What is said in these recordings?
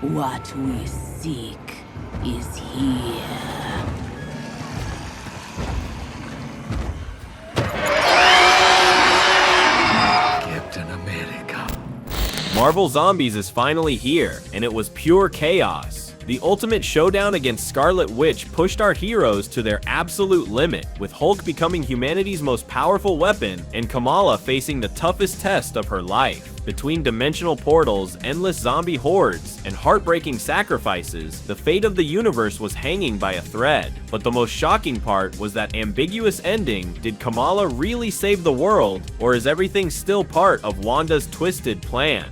What we seek is here. Captain America. Marvel Zombies is finally here, and it was pure chaos. The ultimate showdown against Scarlet Witch pushed our heroes to their absolute limit, with Hulk becoming humanity's most powerful weapon and Kamala facing the toughest test of her life. Between dimensional portals, endless zombie hordes, and heartbreaking sacrifices, the fate of the universe was hanging by a thread. But the most shocking part was that ambiguous ending. Did Kamala really save the world, or is everything still part of Wanda's twisted plan?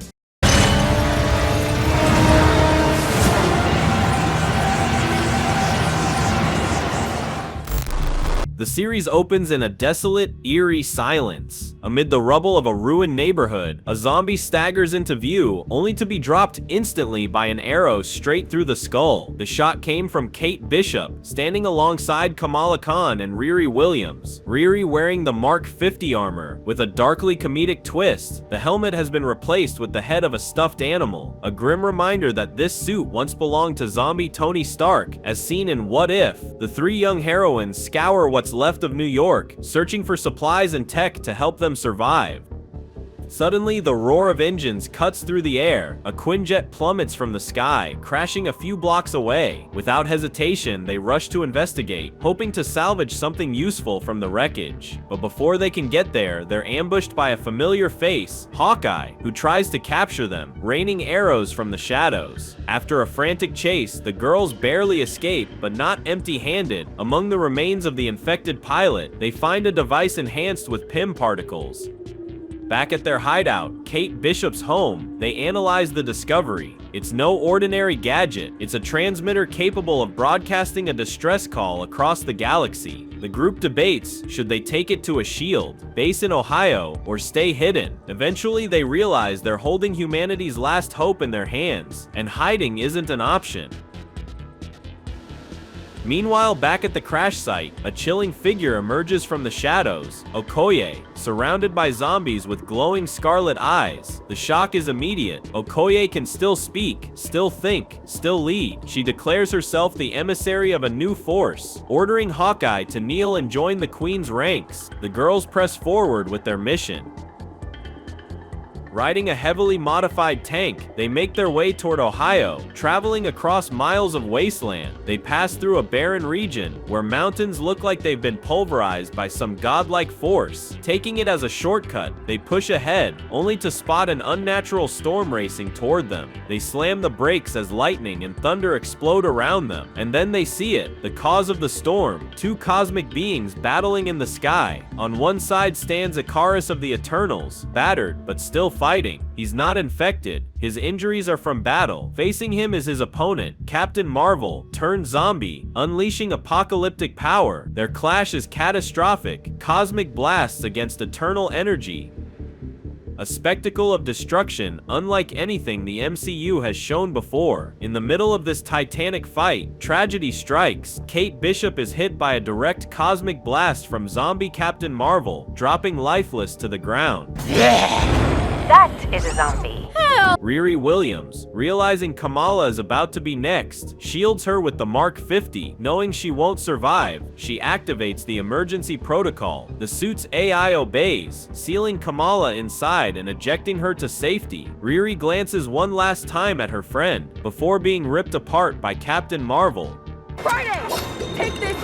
The series opens in a desolate, eerie silence. Amid the rubble of a ruined neighborhood, a zombie staggers into view, only to be dropped instantly by an arrow straight through the skull. The shot came from Kate Bishop, standing alongside Kamala Khan and Riri Williams. Riri wearing the Mark 50 armor, with a darkly comedic twist. The helmet has been replaced with the head of a stuffed animal, a grim reminder that this suit once belonged to zombie Tony Stark, as seen in What If. The three young heroines scour what's left of New York, searching for supplies and tech to help them survive. Suddenly, the roar of engines cuts through the air. A Quinjet plummets from the sky, crashing a few blocks away. Without hesitation, they rush to investigate, hoping to salvage something useful from the wreckage. But before they can get there, they're ambushed by a familiar face, Hawkeye, who tries to capture them, raining arrows from the shadows. After a frantic chase, the girls barely escape, but not empty-handed. Among the remains of the infected pilot, they find a device enhanced with PIM particles. Back at their hideout, Kate Bishop's home, they analyze the discovery. It's no ordinary gadget. It's a transmitter capable of broadcasting a distress call across the galaxy. The group debates, should they take it to a SHIELD base in Ohio or stay hidden. Eventually, they realize they're holding humanity's last hope in their hands, and hiding isn't an option. Meanwhile, back at the crash site, a chilling figure emerges from the shadows, Okoye, surrounded by zombies with glowing scarlet eyes. The shock is immediate. Okoye can still speak, still think, still lead. She declares herself the emissary of a new force, ordering Hawkeye to kneel and join the Queen's ranks. The girls press forward with their mission. Riding a heavily modified tank, they make their way toward Ohio, traveling across miles of wasteland. They pass through a barren region, where mountains look like they've been pulverized by some godlike force. Taking it as a shortcut, they push ahead, only to spot an unnatural storm racing toward them. They slam the brakes as lightning and thunder explode around them, and then they see it, the cause of the storm, two cosmic beings battling in the sky. On one side stands Icarus of the Eternals, battered but still fighting. He's not infected. His injuries are from battle. Facing him is his opponent, Captain Marvel, turned zombie, unleashing apocalyptic power. Their clash is catastrophic, cosmic blasts against eternal energy. A spectacle of destruction unlike anything the MCU has shown before. In the middle of this titanic fight, tragedy strikes. Kate Bishop is hit by a direct cosmic blast from zombie Captain Marvel, dropping lifeless to the ground. That is a zombie. Riri Williams, realizing Kamala is about to be next, shields her with the Mark 50. Knowing she won't survive, she activates the emergency protocol. The suit's AI obeys, sealing Kamala inside and ejecting her to safety. Riri glances one last time at her friend, before being ripped apart by Captain Marvel. Friday! Take this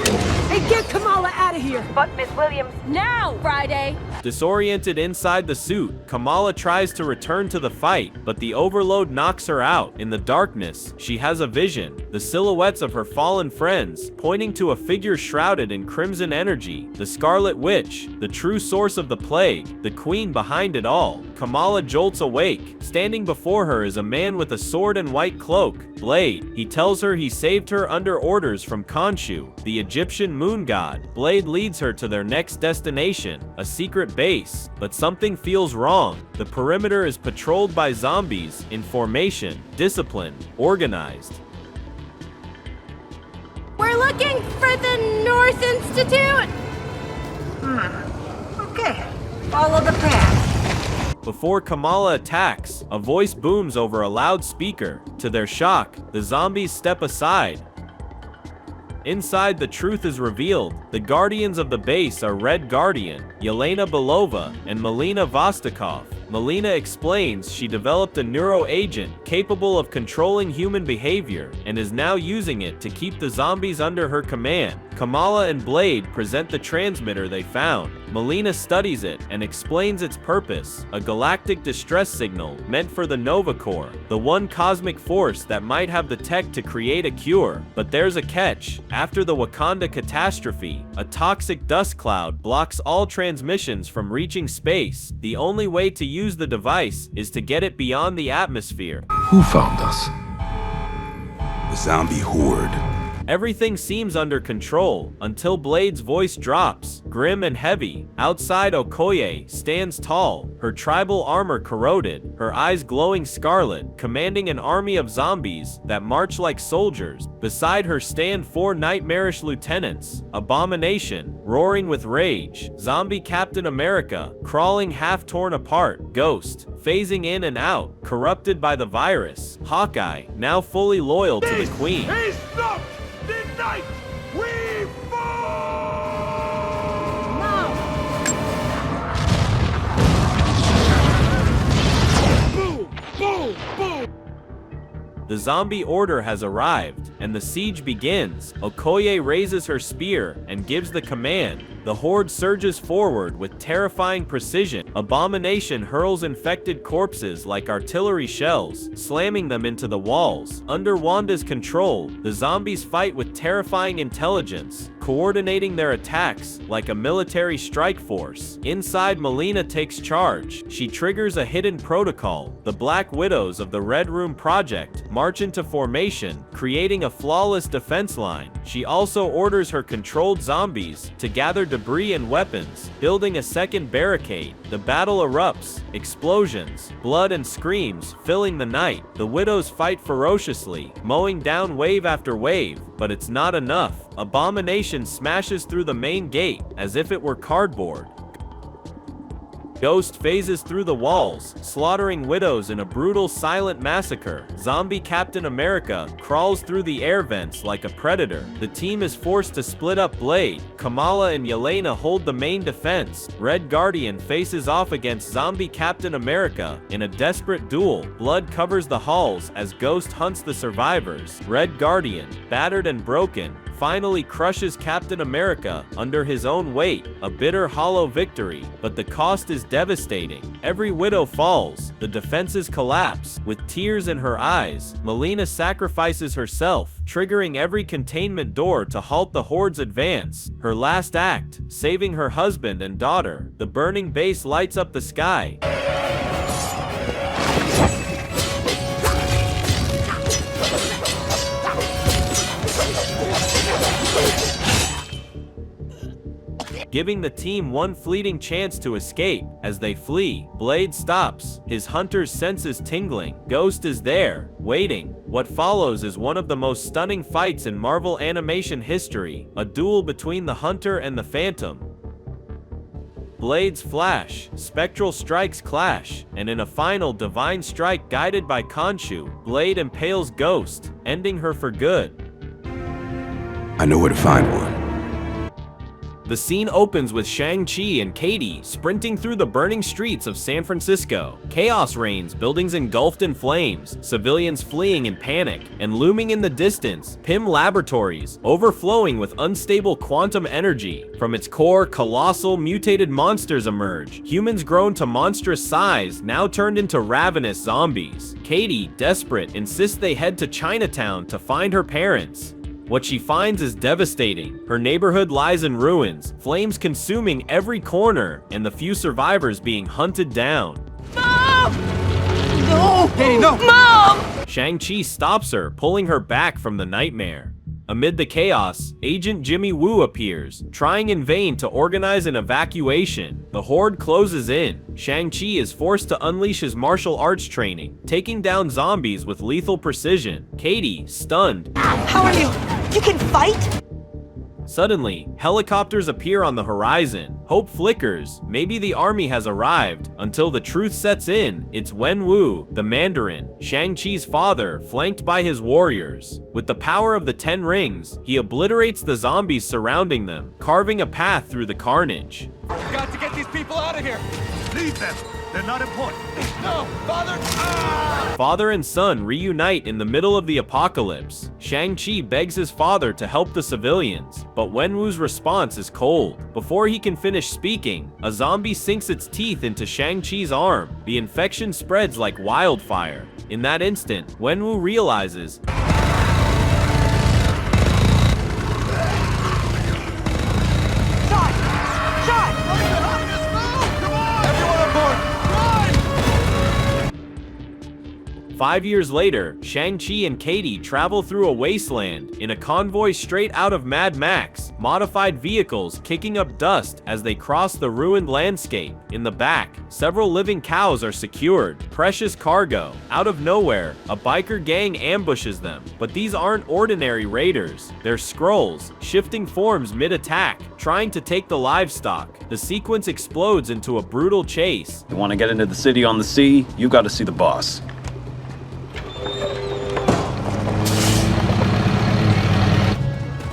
and get Kamala out of here! But Miss Williams... Now, Friday! Disoriented inside the suit, Kamala tries to return to the fight, but the overload knocks her out. In the darkness, she has a vision, the silhouettes of her fallen friends, pointing to a figure shrouded in crimson energy, the Scarlet Witch, the true source of the plague, the queen behind it all. Kamala jolts awake. Standing before her is a man with a sword and white cloak, Blade. He tells her he saved her under orders from Khonshu, the Egyptian moon god. Blade leads her to their next destination, a secret base. But something feels wrong. The perimeter is patrolled by zombies, in formation, disciplined, organized. We're looking for the North Institute! Okay, follow the path. Before Kamala attacks, a voice booms over a loudspeaker. To their shock, the zombies step aside. Inside, the truth is revealed. The guardians of the base are Red Guardian, Yelena Belova, and Melina Vostokov. Melina explains she developed a neuroagent capable of controlling human behavior and is now using it to keep the zombies under her command. Kamala and Blade present the transmitter they found. Melina studies it and explains its purpose, a galactic distress signal meant for the Nova Corps, the one cosmic force that might have the tech to create a cure. But there's a catch. After the Wakanda catastrophe, a toxic dust cloud blocks all transmissions from reaching space. The only way to use the device is to get it beyond the atmosphere. Who found us? The zombie horde. Everything seems under control until Blade's voice drops, grim and heavy. Outside, Okoye stands tall, her tribal armor corroded, her eyes glowing scarlet, commanding an army of zombies that march like soldiers. Beside her stand 4 nightmarish lieutenants, Abomination, roaring with rage, Zombie Captain America, crawling half torn apart, Ghost, phasing in and out, corrupted by the virus, Hawkeye, now fully loyal to the Queen. Is not the night we fall! Boom! Boom! Boom! The zombie order has arrived, and the siege begins. Okoye raises her spear and gives the command. The horde surges forward with terrifying precision. Abomination hurls infected corpses like artillery shells, slamming them into the walls. Under Wanda's control, the zombies fight with terrifying intelligence, coordinating their attacks like a military strike force. Inside, Melina takes charge. She triggers a hidden protocol. The Black Widows of the Red Room Project march into formation, creating a flawless defense line. She also orders her controlled zombies to gather debris and weapons, building a second barricade. The battle erupts, explosions, blood and screams filling the night. The Widows fight ferociously, mowing down wave after wave, but it's not enough. Abomination smashes through the main gate as if it were cardboard. Ghost phases through the walls, slaughtering widows in a brutal silent massacre. Zombie Captain America crawls through the air vents like a predator. The team is forced to split up Blade. Kamala and Yelena hold the main defense. Red Guardian faces off against Zombie Captain America in a desperate duel. Blood covers the halls as Ghost hunts the survivors. Red Guardian, battered and broken, finally crushes Captain America under his own weight, a bitter, hollow victory, but the cost is devastating. Every widow falls, the defenses collapse. With tears in her eyes, Melina sacrifices herself, triggering every containment door to halt the horde's advance. Her last act, saving her husband and daughter. The burning base lights up the sky. Giving the team one fleeting chance to escape. As they flee, Blade stops, his hunter's senses tingling. Ghost is there, waiting. What follows is one of the most stunning fights in Marvel animation history, a duel between the Hunter and the Phantom. Blades flash, spectral strikes clash, and in a final divine strike guided by Khonshu, Blade impales Ghost, ending her for good. I know where to find one. The scene opens with Shang-Chi and Katie sprinting through the burning streets of San Francisco. Chaos reigns, buildings engulfed in flames, civilians fleeing in panic, and looming in the distance, Pym Laboratories, overflowing with unstable quantum energy. From its core, colossal, mutated monsters emerge. Humans grown to monstrous size, now turned into ravenous zombies. Katie, desperate, insists they head to Chinatown to find her parents. What she finds is devastating. Her neighborhood lies in ruins, flames consuming every corner, and the few survivors being hunted down. Mom! No! Katie, no! Mom! Shang-Chi stops her, pulling her back from the nightmare. Amid the chaos, Agent Jimmy Woo appears, trying in vain to organize an evacuation. The horde closes in. Shang-Chi is forced to unleash his martial arts training, taking down zombies with lethal precision. Katie, stunned, How are you? You can fight? Suddenly, helicopters appear on the horizon. Hope flickers. Maybe the army has arrived. Until the truth sets in, it's Wenwu, the Mandarin, Shang-Chi's father, flanked by his warriors. With the power of the 10 rings, he obliterates the zombies surrounding them, carving a path through the carnage. We've got to get these people out of here! Leave them! They're not important! No! Father! Father and son reunite in the middle of the apocalypse. Shang-Chi begs his father to help the civilians, but Wenwu's response is cold. Before he can finish speaking, a zombie sinks its teeth into Shang-Chi's arm. The infection spreads like wildfire. In that instant, Wenwu realizes Five years later, Shang-Chi and Katie travel through a wasteland in a convoy straight out of Mad Max, modified vehicles kicking up dust as they cross the ruined landscape. In the back, several living cows are secured, precious cargo. Out of nowhere, a biker gang ambushes them, but these aren't ordinary raiders. They're Skrulls, shifting forms mid-attack, trying to take the livestock. The sequence explodes into a brutal chase. You want to get into the city on the sea? You got to see the boss.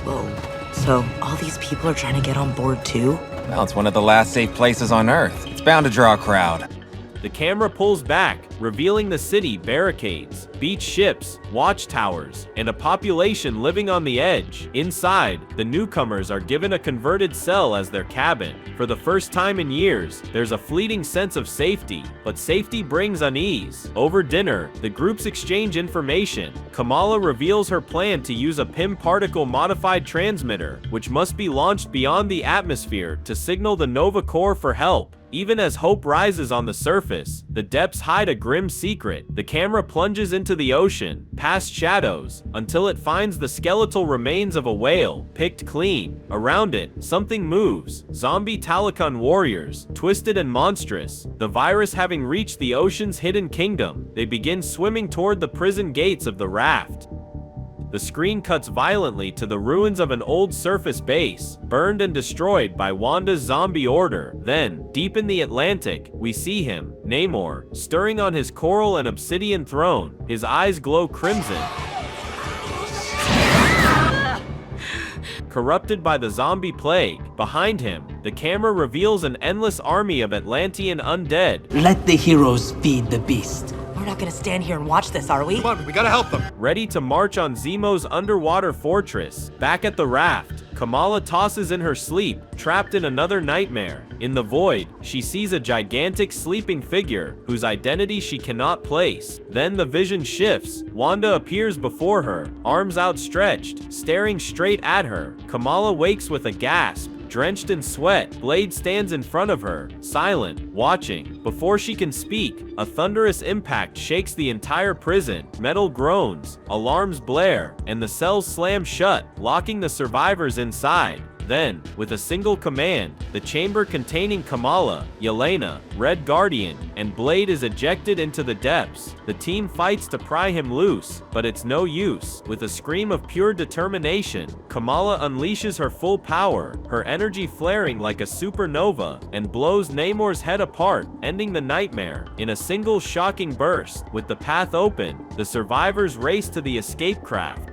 Whoa, so all these people are trying to get on board too? Well, it's one of the last safe places on Earth. It's bound to draw a crowd. The camera pulls back, revealing the city barricades, beach ships, watchtowers, and a population living on the edge. Inside, the newcomers are given a converted cell as their cabin. For the first time in years, there's a fleeting sense of safety, but safety brings unease. Over dinner, the groups exchange information. Kamala reveals her plan to use a PIM particle-modified transmitter, which must be launched beyond the atmosphere to signal the Nova Corps for help. Even as hope rises on the surface, the depths hide a grim secret. The camera plunges into the ocean, past shadows, until it finds the skeletal remains of a whale, picked clean. Around it, something moves. Zombie Talokan warriors, twisted and monstrous. The virus having reached the ocean's hidden kingdom, they begin swimming toward the prison gates of the raft. The screen cuts violently to the ruins of an old surface base, burned and destroyed by Wanda's zombie order. Then, deep in the Atlantic, we see him, Namor, stirring on his coral and obsidian throne. His eyes glow crimson. Corrupted by the zombie plague, behind him, the camera reveals an endless army of Atlantean undead. Let the heroes feed the beast. We're not gonna stand here and watch this, are we? Come on, we gotta help them! Ready to march on Zemo's underwater fortress. Back at the raft, Kamala tosses in her sleep, trapped in another nightmare. In the void, she sees a gigantic sleeping figure, whose identity she cannot place. Then the vision shifts. Wanda appears before her, arms outstretched, staring straight at her. Kamala wakes with a gasp. Drenched in sweat, Blade stands in front of her, silent, watching. Before she can speak, a thunderous impact shakes the entire prison. Metal groans, alarms blare, and the cells slam shut, locking the survivors inside. Then, with a single command, the chamber containing Kamala, Yelena, Red Guardian, and Blade is ejected into the depths. The team fights to pry him loose, but it's no use. With a scream of pure determination, Kamala unleashes her full power, her energy flaring like a supernova, and blows Namor's head apart, ending the nightmare. In a single shocking burst, with the path open, the survivors race to the escape craft.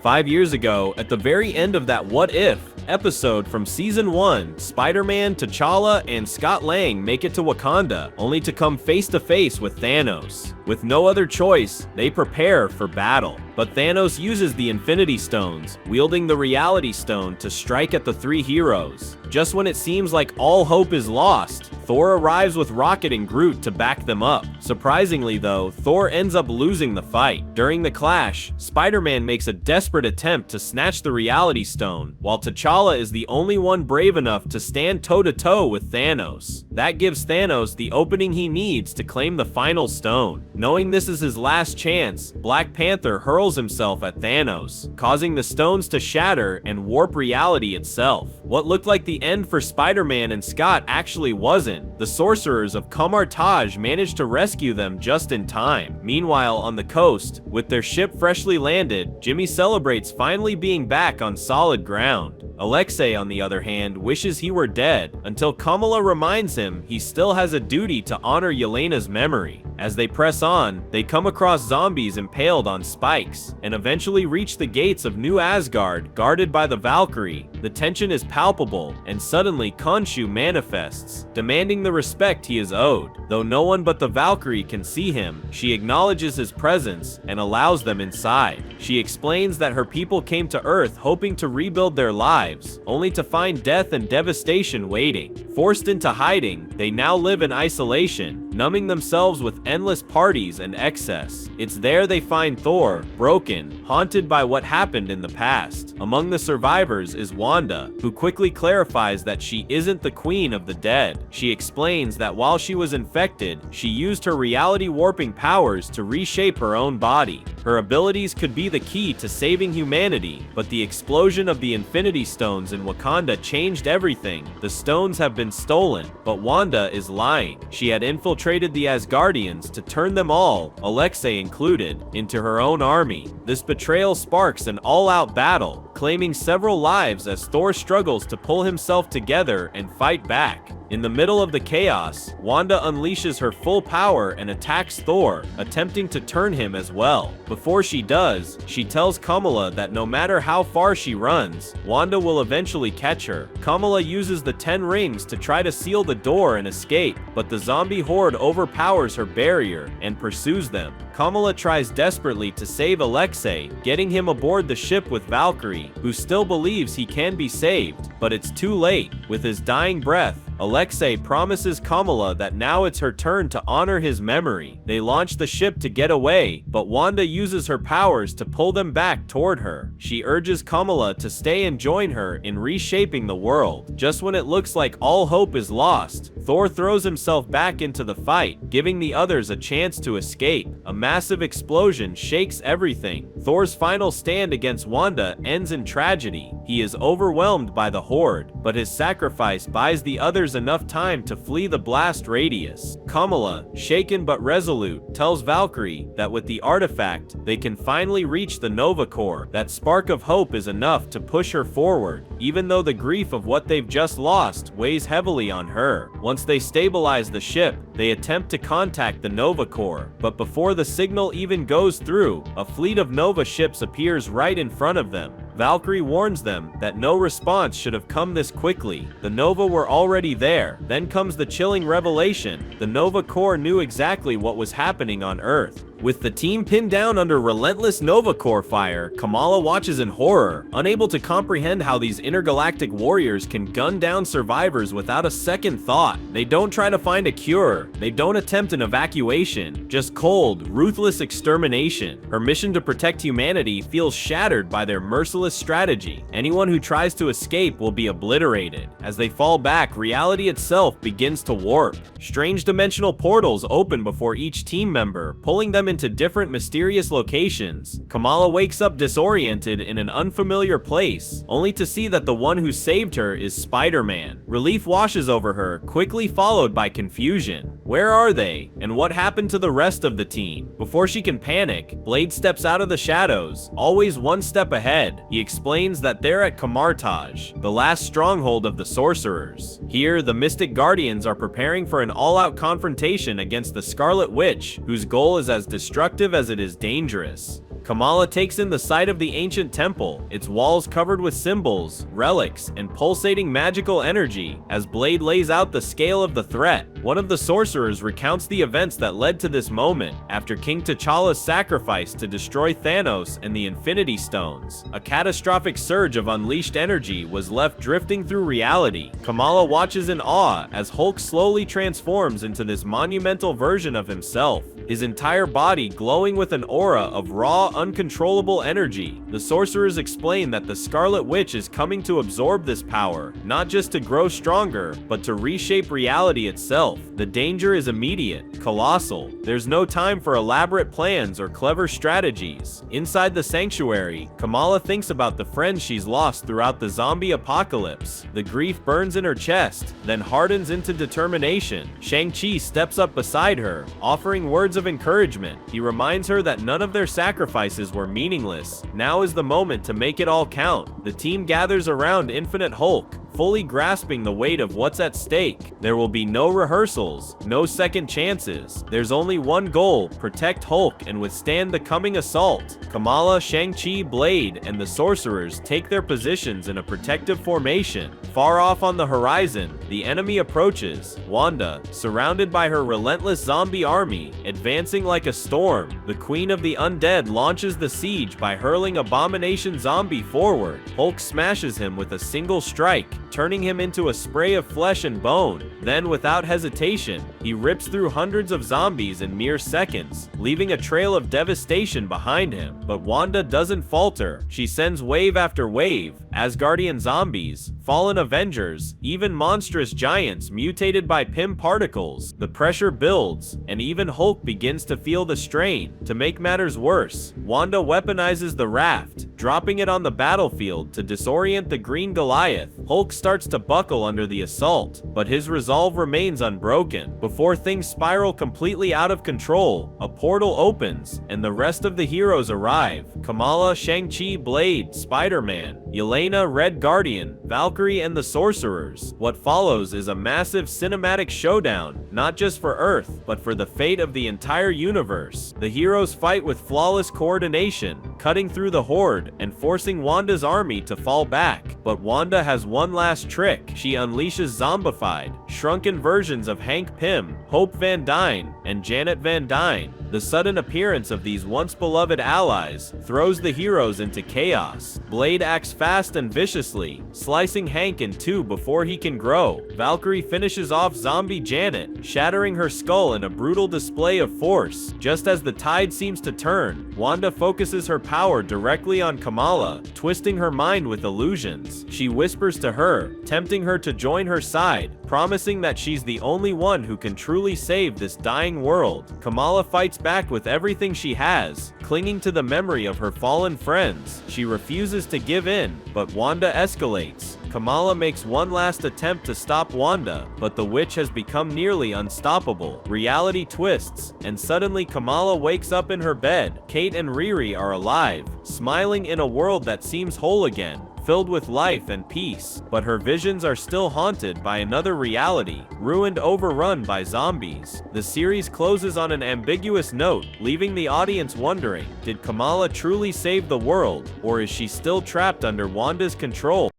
5 years ago, at the very end of that What If episode from Season 1, Spider-Man, T'Challa, and Scott Lang make it to Wakanda, only to come face to face with Thanos. With no other choice, they prepare for battle. But Thanos uses the Infinity Stones, wielding the Reality Stone to strike at the three heroes. Just when it seems like all hope is lost, Thor arrives with Rocket and Groot to back them up. Surprisingly though, Thor ends up losing the fight. During the clash, Spider-Man makes a desperate attempt to snatch the Reality Stone, while T'Challa is the only one brave enough to stand toe-to-toe with Thanos. That gives Thanos the opening he needs to claim the final stone. Knowing this is his last chance, Black Panther hurls himself at Thanos, causing the stones to shatter and warp reality itself. What looked like the end for Spider-Man and Scott actually wasn't. isn't. The sorcerers of Kamar-Taj manage to rescue them just in time. Meanwhile, on the coast, with their ship freshly landed, Jimmy celebrates finally being back on solid ground. Alexei, on the other hand, wishes he were dead, until Kamala reminds him he still has a duty to honor Yelena's memory. As they press on, they come across zombies impaled on spikes, and eventually reach the gates of New Asgard, guarded by the Valkyrie. The tension is palpable, and suddenly Khonshu manifests, demanding the respect he is owed. Though no one but the Valkyrie can see him, she acknowledges his presence and allows them inside. She explains that her people came to Earth hoping to rebuild their lives, only to find death and devastation waiting. Forced into hiding, they now live in isolation, numbing themselves with endless parties and excess. It's there they find Thor, broken, haunted by what happened in the past. Among the survivors is Wanda, who quickly clarifies that she isn't the queen of the dead. She explains that while she was infected, she used her reality warping powers to reshape her own body. Her abilities could be the key to saving humanity, but the explosion of the Infinity Stones in Wakanda changed everything. The stones have been stolen, but Wanda is lying. She had infiltrated the Asgardians to turn them all, Alexei included, into her own army. This betrayal sparks an all-out battle, claiming several lives as Thor struggles to pull himself together and fight back. In the middle of the chaos, Wanda unleashes her full power and attacks Thor, attempting to turn him as well. Before she does, she tells Kamala that no matter how far she runs, Wanda will eventually catch her. Kamala uses the 10 rings to try to seal the door and escape, but the zombie horde overpowers her barrier and pursues them. Kamala tries desperately to save Alexei, getting him aboard the ship with Valkyrie, who still believes he can be saved, but it's too late. With his dying breath, Alexei promises Kamala that now it's her turn to honor his memory. They launch the ship to get away, but Wanda uses her powers to pull them back toward her. She urges Kamala to stay and join her in reshaping the world. Just when it looks like all hope is lost, Thor throws himself back into the fight, giving the others a chance to escape. A massive explosion shakes everything. Thor's final stand against Wanda ends in tragedy. He is overwhelmed by the horde, but his sacrifice buys the others enough time to flee the blast radius. Kamala, shaken but resolute, tells Valkyrie that with the artifact, they can finally reach the Nova Corps. That spark of hope is enough to push her forward, even though the grief of what they've just lost weighs heavily on her. Once they stabilize the ship, they attempt to contact the Nova Corps, but before the signal even goes through, a fleet of Nova ships appears right in front of them. Valkyrie warns them that no response should have come this quickly. The Nova were already there. Then comes the chilling revelation. The Nova Corps knew exactly what was happening on Earth. With the team pinned down under relentless Nova Corps fire, Kamala watches in horror, unable to comprehend how these intergalactic warriors can gun down survivors without a second thought. They don't try to find a cure. They don't attempt an evacuation. Just cold, ruthless extermination. Her mission to protect humanity feels shattered by their merciless strategy. Anyone who tries to escape will be obliterated. As they fall back, reality itself begins to warp. Strange dimensional portals open before each team member, pulling them into different mysterious locations. Kamala wakes up disoriented in an unfamiliar place, only to see that the one who saved her is Spider-Man. Relief washes over her, quickly followed by confusion. Where are they? And what happened to the rest of the team? Before she can panic, Blade steps out of the shadows, always one step ahead. He explains that they're at Kamar-Taj, the last stronghold of the sorcerers. Here, the Mystic Guardians are preparing for an all-out confrontation against the Scarlet Witch, whose goal is as destructive as it is dangerous. Kamala takes in the sight of the ancient temple, its walls covered with symbols, relics, and pulsating magical energy, as Blade lays out the scale of the threat. One of the sorcerers recounts the events that led to this moment, after King T'Challa's sacrifice to destroy Thanos and the Infinity Stones. A catastrophic surge of unleashed energy was left drifting through reality. Kamala watches in awe as Hulk slowly transforms into this monumental version of himself. his entire body glowing with an aura of raw, uncontrollable energy. The sorcerers explain that the Scarlet Witch is coming to absorb this power, not just to grow stronger, but to reshape reality itself. The danger is immediate, colossal. There's no time for elaborate plans or clever strategies. Inside the sanctuary, Kamala thinks about the friends she's lost throughout the zombie apocalypse. The grief burns in her chest, then hardens into determination. Shang-Chi steps up beside her, offering words of encouragement. He reminds her that none of their sacrifices were meaningless. Now is the moment to make it all count. The team gathers around Infinite Hulk, fully grasping the weight of what's at stake. There will be no rehearsals, no second chances. There's only one goal: protect Hulk and withstand the coming assault. Kamala, Shang-Chi, Blade, and the sorcerers take their positions in a protective formation. Far off on the horizon, the enemy approaches. Wanda, surrounded by her relentless zombie army, advancing like a storm. The Queen of the Undead launches the siege by hurling Abomination Zombie forward. Hulk smashes him with a single strike, turning him into a spray of flesh and bone. Then, without hesitation, he rips through hundreds of zombies in mere seconds, leaving a trail of devastation behind him. But Wanda doesn't falter. She sends wave after wave: Asgardian zombies, fallen Avengers, even monstrous giants mutated by Pym particles. The pressure builds, and even Hulk begins to feel the strain. To make matters worse, Wanda weaponizes the raft, dropping it on the battlefield to disorient the Green Goliath. Hulk starts to buckle under the assault, but his resolve remains unbroken. Before things spiral completely out of control, a portal opens, and the rest of the heroes arrive. Kamala, Shang-Chi, Blade, Spider-Man, Yelena, Red Guardian, Valkyrie, and the sorcerers. What follows is a massive cinematic showdown, not just for Earth, but for the fate of the entire universe. The heroes fight with flawless coordination, cutting through the horde and forcing Wanda's army to fall back. But Wanda has one last trick. She unleashes zombified, shrunken versions of Hank Pym, Hope Van Dyne, and Janet Van Dyne. The sudden appearance of these once beloved allies throws the heroes into chaos. Blade acts fast and viciously, slicing Hank in two before he can grow. Valkyrie finishes off zombie Janet, shattering her skull in a brutal display of force. Just as the tide seems to turn, Wanda focuses her power directly on Kamala, twisting her mind with illusions. She whispers to her, tempting her to join her side, promising that she's the only one who can truly save this dying world. Kamala fights back with everything she has, clinging to the memory of her fallen friends. She refuses to give in, but Wanda escalates. Kamala makes one last attempt to stop Wanda, but the witch has become nearly unstoppable. Reality twists, and suddenly Kamala wakes up in her bed. Kate and Riri are alive, smiling in a world that seems whole again, filled with life and peace. But her visions are still haunted by another reality, ruined, overrun by zombies. The series closes on an ambiguous note, leaving the audience wondering, did Kamala truly save the world, or is she still trapped under Wanda's control?